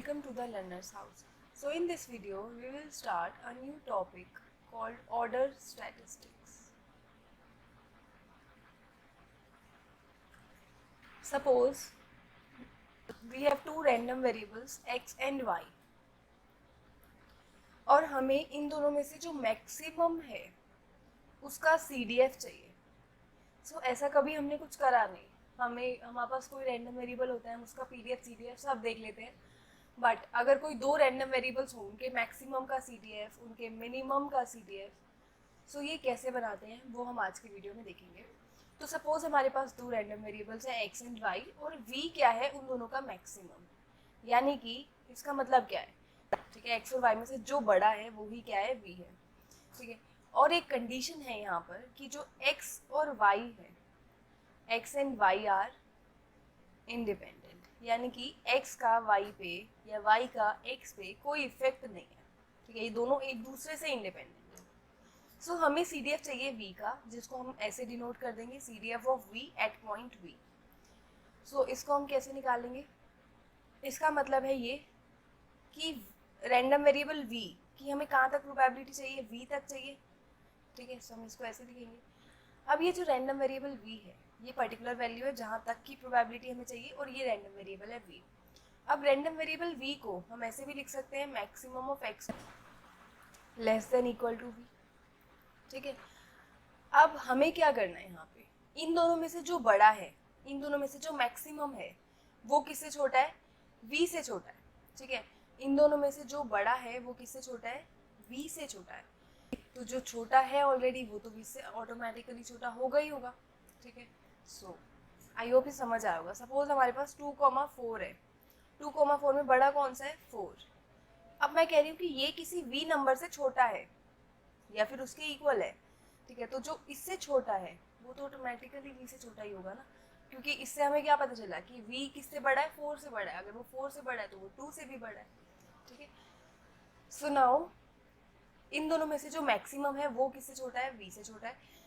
Welcome to the learner's house. So in this video we will start a new topic called order statistics. Suppose we have two random variables x and y और हमें इन दोनों में से जो maximum है उसका CDF चाहिए. ऐसा कभी हमने कुछ करा नहीं. हमारे पास कोई रैंडम वेरिएबल होता है, हम उसका PDF CDF सब देख लेते हैं. बट अगर कोई दो रैंडम वेरिएबल्स हो, उनके मैक्सिमम का CDF, उनके मिनिमम का CDF, ये कैसे बनाते हैं वो हम आज के वीडियो में देखेंगे. तो सपोज हमारे पास दो रैंडम वेरिएबल्स हैं x एंड y और v क्या है उन दोनों का मैक्सिमम. यानी कि इसका मतलब क्या है, ठीक है, x और y में से जो बड़ा है वो ही क्या है, v है. ठीक है, और एक कंडीशन है यहाँ पर कि जो x और y है, x and y are independent. यानी कि x का y पे या y का x पे कोई इफेक्ट नहीं है. ठीक है, ये दोनों एक दूसरे से इंडिपेंडेंट है. हमें CDF चाहिए v का, जिसको हम ऐसे डिनोट कर देंगे CDF of v at point v. इसको हम कैसे निकालेंगे, इसका मतलब है ये कि रैंडम वेरिएबल v की हमें कहाँ तक प्रोबेबिलिटी चाहिए, v तक चाहिए. ठीक है, हम इसको ऐसे लिखेंगे. अब ये जो रैंडम वेरिएबल v है, ये पर्टिकुलर वैल्यू है जहाँ तक की प्रोबेबिलिटी हमें चाहिए, और ये रैंडम वेरिएबल है v. अब रैंडम वेरिएबल v को हम ऐसे भी लिख सकते हैं maximum of x less than equal to v. ठीक है, अब हमें क्या करना है, यहाँ पे इन दोनों में से जो बड़ा है, इन दोनों में से जो मैक्सिमम है वो किससे छोटा है, v से छोटा है. ठीक है, इन दोनों में से जो बड़ा है वो किससे छोटा है, v से छोटा है. तो जो छोटा है ऑलरेडी वो तो v से ऑटोमेटिकली छोटा होगा ही होगा. ठीक है, आई होप ये समझ आया होगा. सपोज हमारे पास 2,4 है. 2,4 में बड़ा कौन सा है, 4. अब मैं कह रही हूँ कि ये किसी v नंबर से छोटा है या फिर उसके इक्वल है. ठीक है, तो जो इससे छोटा है वो तो ऑटोमेटिकली v से छोटा ही होगा ना, क्योंकि इससे हमें क्या पता चला कि v किससे बड़ा है, 4 से बड़ा है. अगर वो 4 से बड़ा है तो वो 2 से भी बड़ा है. ठीक है, सो नाउ इन दोनों में से जो मैक्सिमम है वो किससे छोटा है, v से छोटा है.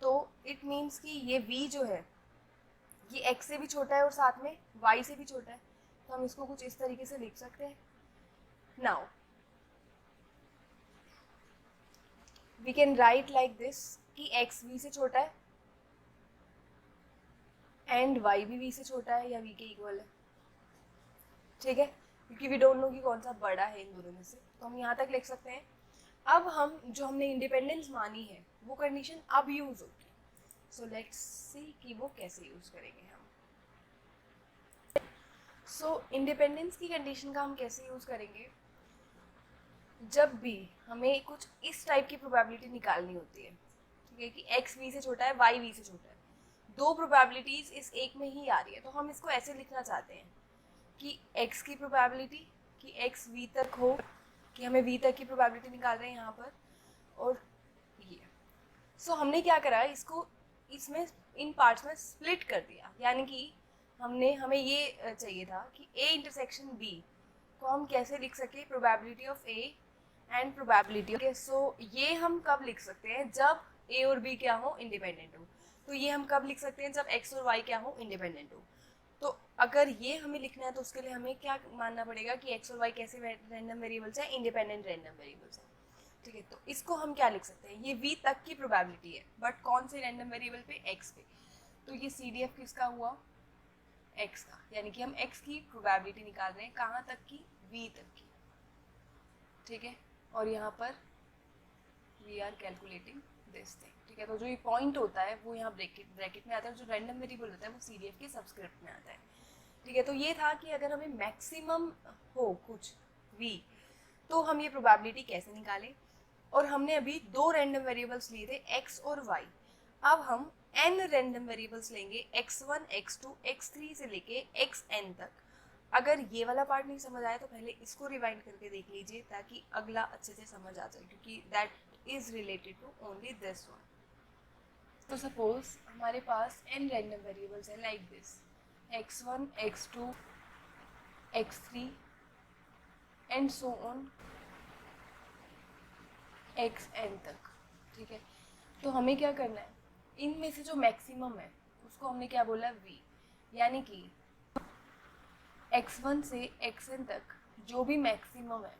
तो इट मीन्स कि ये v जो है ये x से भी छोटा है और साथ में y से भी छोटा है. तो हम इसको कुछ इस तरीके से लिख सकते हैं. Now we can write like this कि x v से छोटा है एंड y भी v से छोटा है या v के इक्वल है. ठीक है, क्योंकि वी डोंट नो कि कौन सा बड़ा है इन दोनों में से, तो हम यहाँ तक लिख सकते हैं. अब हम जो हमने इंडिपेंडेंस मानी है वो कंडीशन अब यूज होगी. लेट्स सी कि वो कैसे यूज करेंगे हम. इंडिपेंडेंस की कंडीशन का हम कैसे यूज करेंगे, जब भी हमें कुछ इस टाइप की प्रोबेबिलिटी निकालनी होती है. ठीक है, कि x v से छोटा है, y v से छोटा है. दो प्रोबेबिलिटीज इस एक में ही आ रही है, तो हम इसको ऐसे लिखना चाहते हैं कि x की प्रोबेबिलिटी कि x v तक हो, कि हमें v तक की प्रोबेबिलिटी निकाल रहे हैं यहाँ पर, और ये. हमने क्या करा, इसको इसमें इन पार्ट्स में स्प्लिट कर दिया. यानी कि हमें ये चाहिए था कि a इंटरसेक्शन b को हम कैसे लिख सके, probability of a and probability. ये हम कब लिख सकते हैं, जब a और b क्या हो, इंडिपेंडेंट हो. तो ये हम कब लिख सकते हैं, जब x और y क्या हो, इंडिपेंडेंट हो. तो अगर ये हमें लिखना है तो उसके लिए हमें क्या मानना पड़ेगा कि x और y कैसे रैंडम वेरिएबल्स हैं, इंडिपेंडेंट रैंडम वेरिएबल्स हैं. ठीक है, तो इसको हम क्या लिख सकते हैं, ये v तक की प्रोबेबिलिटी है, बट कौन से रैंडम वेरिएबल पे, x पे. तो ये CDF किसका हुआ, x का. यानी कि हम x की प्रोबेबिलिटी निकाल रहे हैं, कहाँ तक की, v तक की. ठीक है, और यहाँ पर we are calculating this thing. ठीक है, तो जो ये पॉइंट होता है वो यहाँ ब्रैकेट में आता है, जो रैंडम वेरिएबल होता है वो CDF के सबस्क्रिप्ट में आता है. ठीक है, तो ये था कि अगर हमें मैक्सिमम हो कुछ v, तो हम ये प्रोबेबिलिटी कैसे निकालें. और हमने अभी दो रैंडम वेरिएबल्स लिए थे, x और y. अब हम n रैंडम वेरिएबल्स लेंगे, x1, x2, x3 से लेके xn तक. अगर ये वाला पार्ट नहीं समझ आया तो पहले इसको रिवाइंड करके देख लीजिए, ताकि अगला अच्छे से समझ आ जाए, क्योंकि that is related to only this one. तो सपोज हमारे पास n रैंडम वेरिएबल्स है like this, x1, x2, x3 and so on xn तक. ठीक है, तो हमें क्या करना है, इनमें से जो मैक्सिमम है उसको हमने क्या बोला, v. यानी कि x1 से xn तक जो भी मैक्सिमम है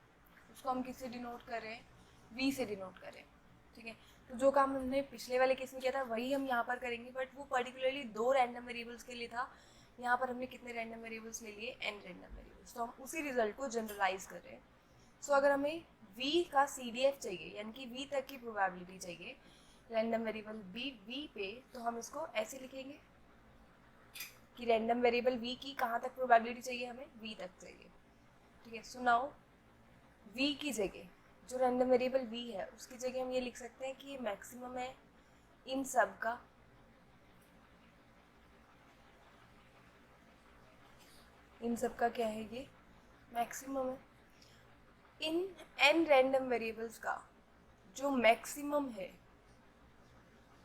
उसको हम किससे डिनोट कर रहे हैं, v से डिनोट कर रहे हैं, ठीक है। तो जो काम हमने पिछले वाले केस में किया था वही हम यहाँ पर करेंगे, बट वो पर्टिकुलरली 2 रैंडम वेरिएबल्स के लिए था। यहाँ पर हमने कितने रैंडम वेरिएबल्स ले लिए, n रैंडम वेरिएबल्स, तो हम उसी रिजल्ट को जनरलाइज कर रहे हैं। सो अगर हमें v का CDF चाहिए, यानी कि v तक की प्रोबेबिलिटी चाहिए रैंडम वेरिएबल v पे, तो हम इसको ऐसे लिखेंगे कि रैंडम वेरिएबल v की कहाँ तक प्रोबेबिलिटी चाहिए, हमें v तक चाहिए, ठीक है। सो नाउ v की जगह जो रैंडम वेरिएबल v है उसकी जगह हम ये लिख सकते हैं कि ये मैक्सिमम है इन सब का, इन सब का क्या है, ये मैक्सिमम है। इन n रैंडम वेरिएबल्स का जो मैक्सिमम है,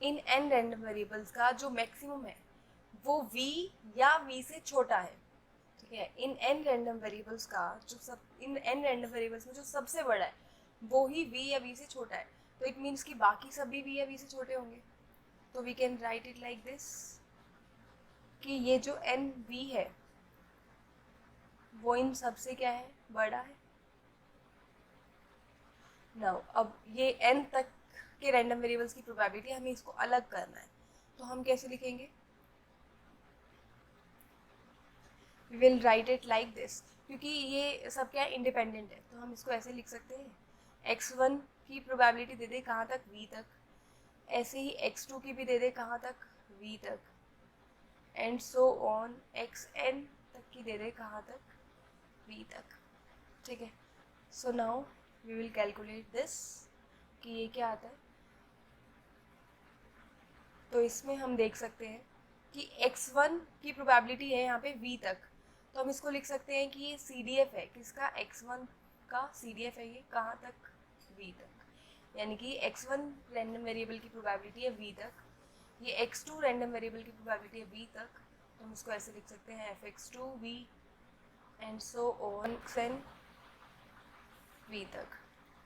इन n रैंडम वेरिएबल्स का जो मैक्सिमम है वो v या v से छोटा है, ठीक है। इन n रैंडम वेरिएबल्स का जो इन n रैंडम वेरिएबल्स में जो सबसे बड़ा है वो ही v या v से छोटा है, तो इट मीन्स कि बाकी सब भी v या v से छोटे होंगे। तो we can write it like this कि ये जो n v है वो इन सबसे क्या है, बड़ा है। नाउ अब ये n तक के रैंडम वेरिएबल्स की प्रोबेबिलिटी हमें इसको अलग करना है, तो हम कैसे लिखेंगे, we will write it like this, क्योंकि ये सब क्या इंडिपेंडेंट है, तो हम इसको ऐसे लिख सकते हैं x1 की प्रोबेबिलिटी दे दे कहाँ तक, v तक, ऐसे ही x2 की भी दे दे कहाँ तक, v तक, एंड सो ऑन xn तक की दे दे कहाँ तक, v तक, ठीक है। So now we will calculate this कि ये क्या आता है। तो इसमें हम देख सकते हैं कि x1 की प्रोबेबिलिटी है यहाँ पे v तक, तो हम इसको लिख सकते हैं कि ये CDF है किसका, x1 का CDF है ये कहाँ तक, v तक, यानी कि x1 रैंडम वेरिएबल की प्रोबेबिलिटी है v तक, ये x2 रैंडम वेरिएबल की प्रोबेबिलिटी है v तक, तो हम इसको ऐसे लिख सकते हैं fx2v and so on xn v तक,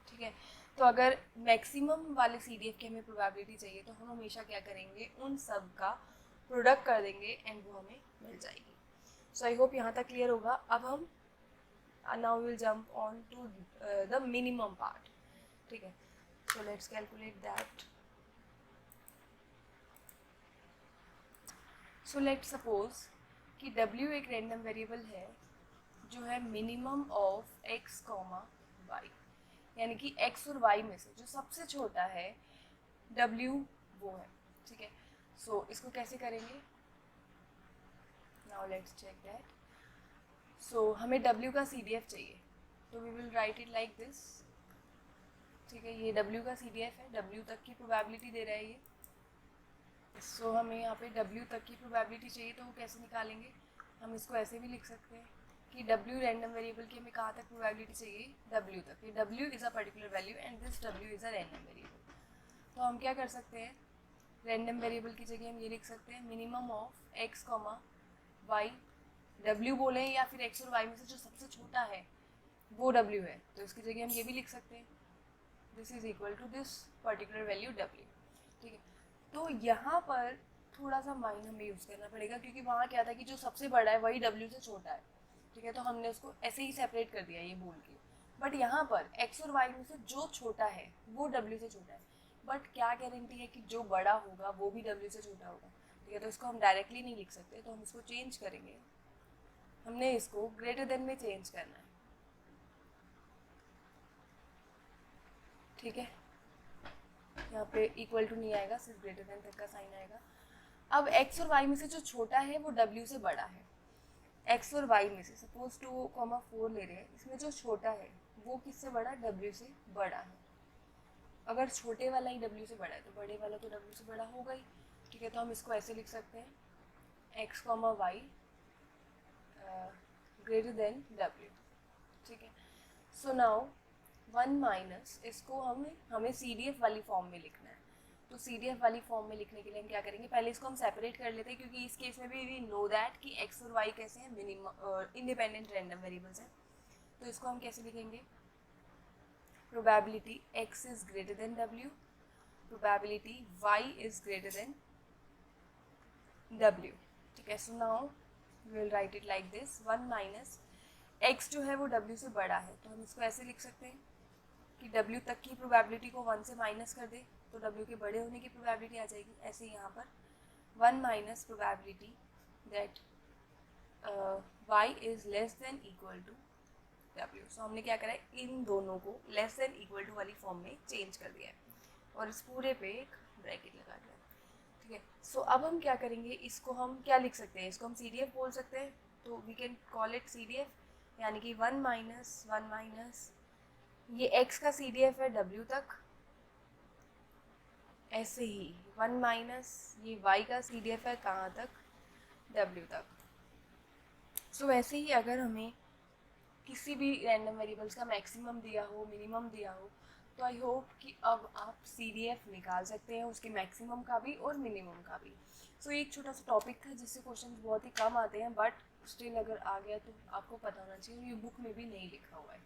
ठीक है। तो अगर मैक्सिमम वाले CDF की हमें प्रोबेबिलिटी चाहिए तो हम हमेशा क्या करेंगे, उन सब का प्रोडक्ट कर देंगे एंड वो हमें मिल जाएगी। सो आई होप यहाँ तक क्लियर होगा। अब हम now will jump on to the minimum part, ठीक है। So let's calculate that. So let's suppose कि w एक रैंडम वेरिएबल है जो है मिनिमम ऑफ x, y, यानी कि x और y में से जो सबसे छोटा है w वो है, ठीक है। सो इसको कैसे करेंगे, now let's check that. So हमें w का CDF चाहिए, तो we will write it like this, ठीक है। ये w का CDF है, w तक की प्रोबेबिलिटी दे रहा है ये। सो हमें यहाँ पे w तक की प्रोबेबिलिटी चाहिए, तो वो कैसे निकालेंगे, हम इसको ऐसे भी लिख सकते हैं कि w रैंडम वेरिएबल की हमें कहाँ तक प्रोबेबिलिटी चाहिए, w तक। ये w is a particular value and this w is a random variable. तो हम क्या कर सकते हैं, रैंडम वेरिएबल की जगह हम ये लिख सकते हैं minimum of x, y, w बोलें या फिर x और y में से जो सबसे छोटा है वो w है, तो इसकी जगह हम ये भी लिख सकते हैं this is equal to this particular value w, ठीक है। तो यहाँ पर थोड़ा सा माइंड हमें यूज़ करना पड़ेगा, क्योंकि वहाँ क्या था कि जो सबसे बड़ा है वही w से छोटा है, ठीक है। तो हमने उसको ऐसे ही सेपरेट कर दिया ये बोल के, बट यहाँ पर x और y में से जो छोटा है वो w से छोटा है, बट क्या गारंटी है कि जो बड़ा होगा वो भी w से छोटा होगा, ठीक है। तो इसको हम डायरेक्टली नहीं लिख सकते, तो हम इसको चेंज करेंगे, हमने इसको ग्रेटर देन में चेंज करना है, ठीक है। यहाँ पे इक्वल टू नहीं आएगा, सिर्फ ग्रेटर देन तक का साइन आएगा। अब x और y में से जो छोटा है वो w से बड़ा है, x और y में से सपोज 2,4 ले रहे हैं, इसमें जो छोटा है वो किससे बड़ा, w से बड़ा है। अगर छोटे वाला ही w से बड़ा है तो बड़े वाला तो w से बड़ा होगा ही, ठीक है। तो हम इसको ऐसे लिख सकते हैं x, y greater than w, ठीक है। सो नाउ 1 माइनस इसको हमें CDF वाली फॉर्म में लिखना है, तो CDF वाली फॉर्म में लिखने के लिए हम क्या करेंगे, पहले इसको हम सेपरेट कर लेते हैं, क्योंकि इस केस में भी वी नो दैट कि x और y कैसे हैं, मिनिमम इंडिपेंडेंट रैंडम वेरिएबल्स हैं। तो इसको हम कैसे लिखेंगे, probability x is greater than w, probability y is greater than w, ठीक है। So now we will write it like this, 1 minus x जो है वो w से बड़ा है, तो हम इसको ऐसे लिख सकते हैं कि w तक की प्रोबेबिलिटी को 1 से माइनस कर दे तो w के बड़े होने की प्रोबेबिलिटी आ जाएगी। ऐसे ही यहाँ पर 1 minus probability that y is less than equal to w। So हमने क्या करा है, इन दोनों को लेस देन इक्वल टू वाली फॉर्म में चेंज कर दिया है और इस पूरे पे एक ब्रैकेट लगा दिया। ठीक है, सो अब हम क्या करेंगे, इसको हम क्या लिख सकते हैं, इसको हम CDF बोल सकते हैं। तो we can call it CDF, यानी कि 1 माइनस ये x का CDF है w तक, ऐसे ही 1 माइनस ये y का CDF है कहाँ तक, w तक। सो वैसे ही अगर हमें किसी भी रैंडम वेरिएबल्स का मैक्सिमम दिया हो, मिनिमम दिया हो, तो आई होप कि अब आप CDF निकाल सकते हैं उसके मैक्सिमम का भी और मिनिमम का भी। सो ये एक छोटा सा टॉपिक था जिससे क्वेश्चन बहुत ही कम आते हैं, बट स्टिल अगर आ गया तो आपको पता होना चाहिए, ये बुक में भी नहीं लिखा हुआ है।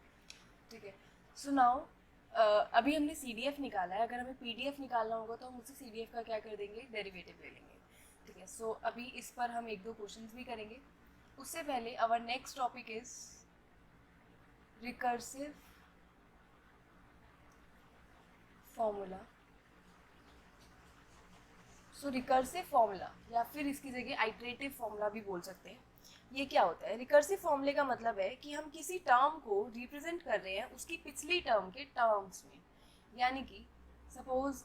ठीक है, सो नाउ अभी हमने CDF निकाला है, अगर हमें PDF निकालना होगा तो हम उससे CDF का क्या कर देंगे, डेरिवेटिव ले लेंगे। ठीक है, सो अभी इस पर हम एक दो क्वेश्चंस भी करेंगे। उससे पहले our next topic is recursive formula. So recursive formula या फिर इसकी जगह आइटरेटिव फॉर्मूला भी बोल सकते हैं। ये क्या होता है, रिकर्सिव फॉर्मूले का मतलब है कि हम किसी टर्म को रिप्रेजेंट कर रहे हैं उसकी पिछली टर्म के टर्म्स में, यानी कि suppose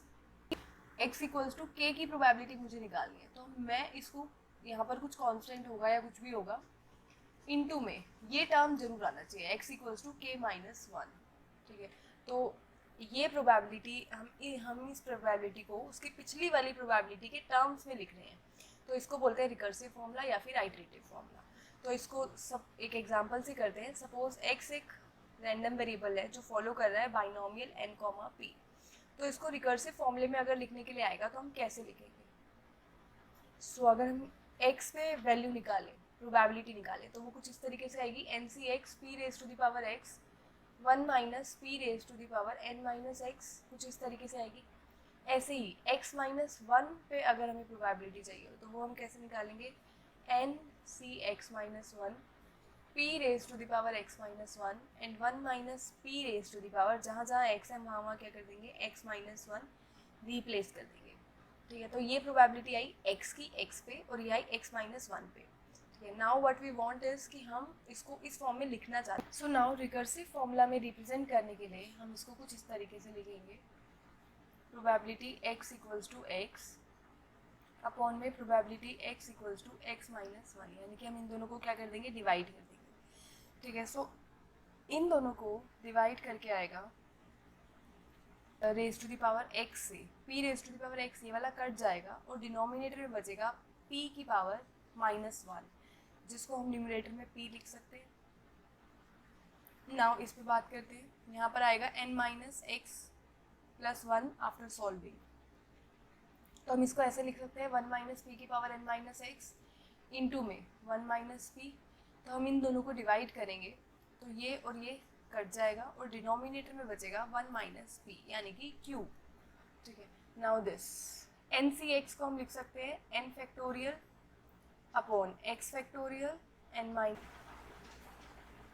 x equals to k की प्रोबेबिलिटी मुझे निकालनी है, तो मैं इसको यहाँ पर कुछ कांस्टेंट होगा या कुछ भी होगा इनटू में ये टर्म जरूर आना चाहिए, x equals to k minus 1। ठीक है, तो ये प्रोबेबिलिटी हम इस प्रोबेबिलिटी को उसकी पिछली वाली प्रोबेबिलिटी के टर्म्स में लिख रहे हैं, तो इसको बोलते हैं रिकर्सिव फॉर्मूला या फिर आइटरेटिव फॉर्मूला। तो इसको सब एक एग्जांपल से करते हैं। सपोज x एक रैंडम वेरिएबल है जो फॉलो कर रहा है बाइनोमियल n, p, तो इसको रिकर्सिव फॉर्मूले में अगर लिखने के लिए आएगा तो हम कैसे लिखेंगे। सो अगर हम x पे वैल्यू निकालें, प्रोबेबिलिटी निकालें, तो वो कुछ इस तरीके से आएगी, NCx p raise to the power x 1 minus p raise to the power n minus x, कुछ इस तरीके से आएगी। ऐसे ही x माइनस 1 पे अगर हमें प्रोबेबिलिटी चाहिए तो वो हम कैसे निकालेंगे, n c x minus 1 p raise to the power x minus 1 and 1 minus p raise to the power, जहाँ जहाँ x है वहाँ क्या कर देंगे, x माइनस 1 रिप्लेस कर देंगे। ठीक है, तो ये प्रोबेबिलिटी आई x की x पे और ये आई x माइनस 1 पे। Now what we want is कि हम इसको इस फॉर्म में लिखना चाहते हैं। सो नाउ रिकर्सिव फॉर्मूला में रिप्रेजेंट करने के लिए हम इसको कुछ इस तरीके से लिखेंगे, probability x equals to x upon में probability x equals to x minus 1, यानी कि हम इन दोनों को क्या कर देंगे, डिवाइड कर देंगे। ठीक है, सो इन दोनों को डिवाइड करके आएगा raise to the power x से, p raise to the power x ये वाला कट जाएगा और डिनोमिनेटर में बचेगा p की पावर माइनस 1, जिसको हम न्यूमरेटर में p लिख सकते हैं। नाउ इस पे बात करते हैं, यहाँ पर आएगा n minus x plus 1 after solving, तो हम इसको ऐसे लिख सकते हैं 1 माइनस पी की power n minus x into में 1 माइनस पी। तो हम इन दोनों को डिवाइड करेंगे तो ये और ये कट जाएगा और डिनोमिनेटर में बचेगा 1 माइनस पी यानी कि q। ठीक है, now this N C X को हम लिख सकते हैं n factorial upon x factorial n minus,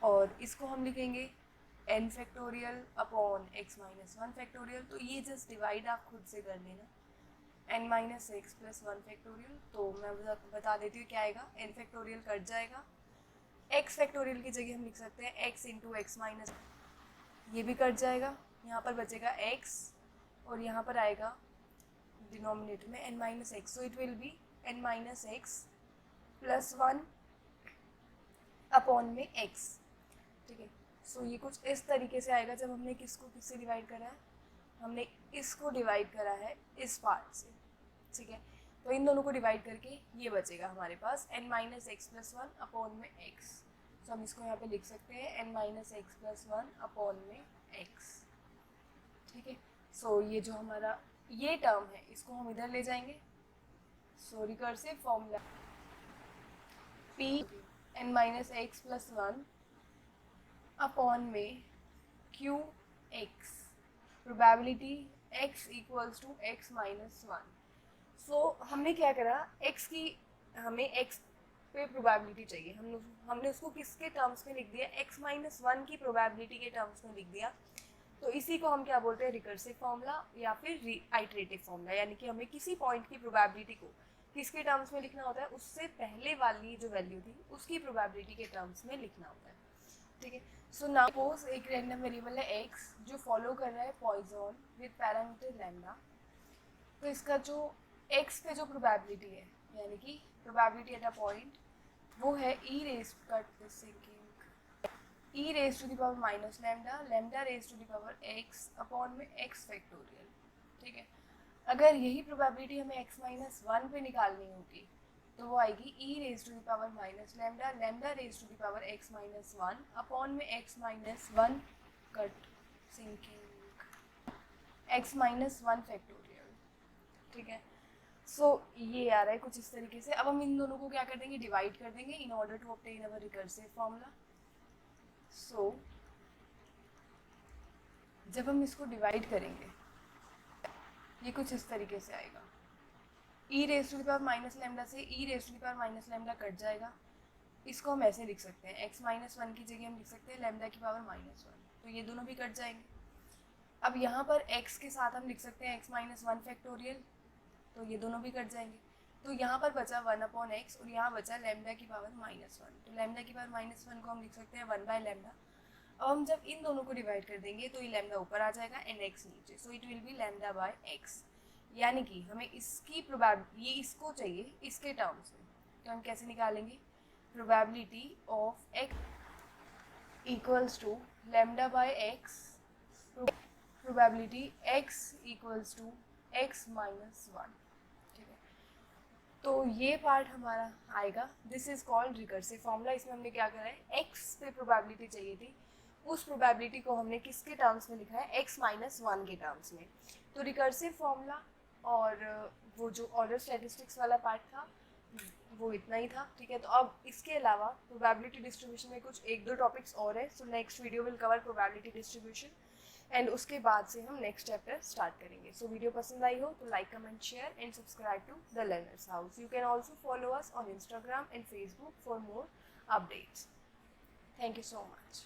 और इसको हम लिखेंगे n factorial upon x minus 1 factorial. तो ये जस्ट डिवाइड आप खुद से कर लेना, n minus x plus 1 factorial. तो मैं बता देती हूँ क्या आएगा, n फैक्टोरियल कट जाएगा, x फैक्टोरियल की जगह हम लिख सकते हैं x इंटू एक्स माइनस, ये भी कट जाएगा, यहाँ पर बचेगा x और यहाँ पर आएगा डिनोमिनेटर में n minus x, so it will be n minus x plus 1 upon में x। ठीक है, सो ये कुछ इस तरीके से आएगा जब हमने किसको किससे डिवाइड करा है, हमने इसको डिवाइड करा है इस पार्ट से। ठीक है, तो इन दोनों को डिवाइड करके ये बचेगा हमारे पास n minus x plus 1 upon में x। सो हम इसको यहाँ पे लिख सकते हैं n minus x plus 1 upon में x। ठीक है, सो ये जो हमारा ये टर्म है इसको हम इधर ले जाएंगे। So recursive formula p n minus x plus 1 upon में q x, probability x equals to x minus 1। So हमने क्या करा, x की हमें x पे प्रोबेबिलिटी चाहिए, हमने उसको किसके टर्म्स में लिख दिया, x-1 की प्रोबेबिलिटी के टर्म्स में लिख दिया। तो इसी को हम क्या बोलते हैं, रिकर्सिव फॉर्मूला या फिर आइटरेटिव फॉर्मूला, यानी कि हमें किसी पॉइंट की प्रोबेबिलिटी को किसके टर्म्स में लिखना होता है, उससे पहले वाली जो वैल्यू थी उसकी प्रोबेबिलिटी के टर्म्स में लिखना होता है, ठीक है। सो नाउ सपोज एक रैंडम वेरिएबल है x जो फॉलो कर रहा है पॉइजन विद पैरामीटर लैम्डा। तो इसका जो x पे जो प्रोबेबिलिटी है, यानी कि प्रोबेबिलिटी एट अ पॉइंट, वो है e raise to the power minus lambda, lambda raise to the power x upon में x फैक्टोरियल, ठीक है। अगर यही प्रोबेबिलिटी हमें x-1 पे निकालनी होगी तो वो आएगी e raise to the power minus lambda, lambda raise to the power x-1 upon में x-1 cut sinking x-1 factorial, ठीक है। सो ये आ रहा है कुछ इस तरीके से। अब हम इन दोनों को क्या कर देंगे, डिवाइड कर देंगे in order to obtain our recursive formula. So जब हम इसको डिवाइड करेंगे ये कुछ इस तरीके से आएगा, e raise to the power minus lambda से e raise to the power minus lambda cut जाएगा। इसको हम ऐसे लिख सकते हैं, x-1 की जगह हम लिख सकते हैं लैम्डा की पावर -1, तो ये दोनों भी कट जाएंगे। अब यहाँ पर x के साथ हम लिख सकते हैं x-1 फैक्टोरियल, तो ये दोनों भी कट जाएंगे। तो यहाँ पर बचा 1/x और यहाँ बचा लैम्डा की पावर -1, तो लैम्डा की पावर -1 को हम लिख सकते हैं 1/λ। अब हम जब इन दोनों को डिवाइड कर देंगे तो ये लैम्डा ऊपर आ जाएगा एंड x नीचे, so it will be λ/x, यानी कि हमें इसकी प्रोबेबिलिटी, ये इसको चाहिए इसके टर्म्स में, तो हम कैसे निकालेंगे, probability of x equals to λ/x, probability x equals to x-1, ठीक है। तो ये पार्ट हमारा आएगा, this is called recursive formula. इसमें हमने क्या करा है, x पे प्रोबेबिलिटी चाहिए थी, उस प्रोबेबिलिटी को हमने किसके टर्म्स में लिखा है, x-1 के टर्म्स में। तो रिकर्सिव फॉर्मूला और वो जो ऑर्डर स्टैटिस्टिक्स वाला पार्ट था वो इतना ही था, ठीक है। तो अब इसके अलावा प्रोबेबिलिटी डिस्ट्रीब्यूशन में कुछ 1-2 टॉपिक्स और है, so next video will cover probability distribution and उसके बाद से हम नेक्स्ट चैप्टर स्टार्ट करेंगे। सो वीडियो पसंद आई हो तो like, comment, share and subscribe to the Learners House. You can also follow us on Instagram and Facebook for more updates. Thank you so much.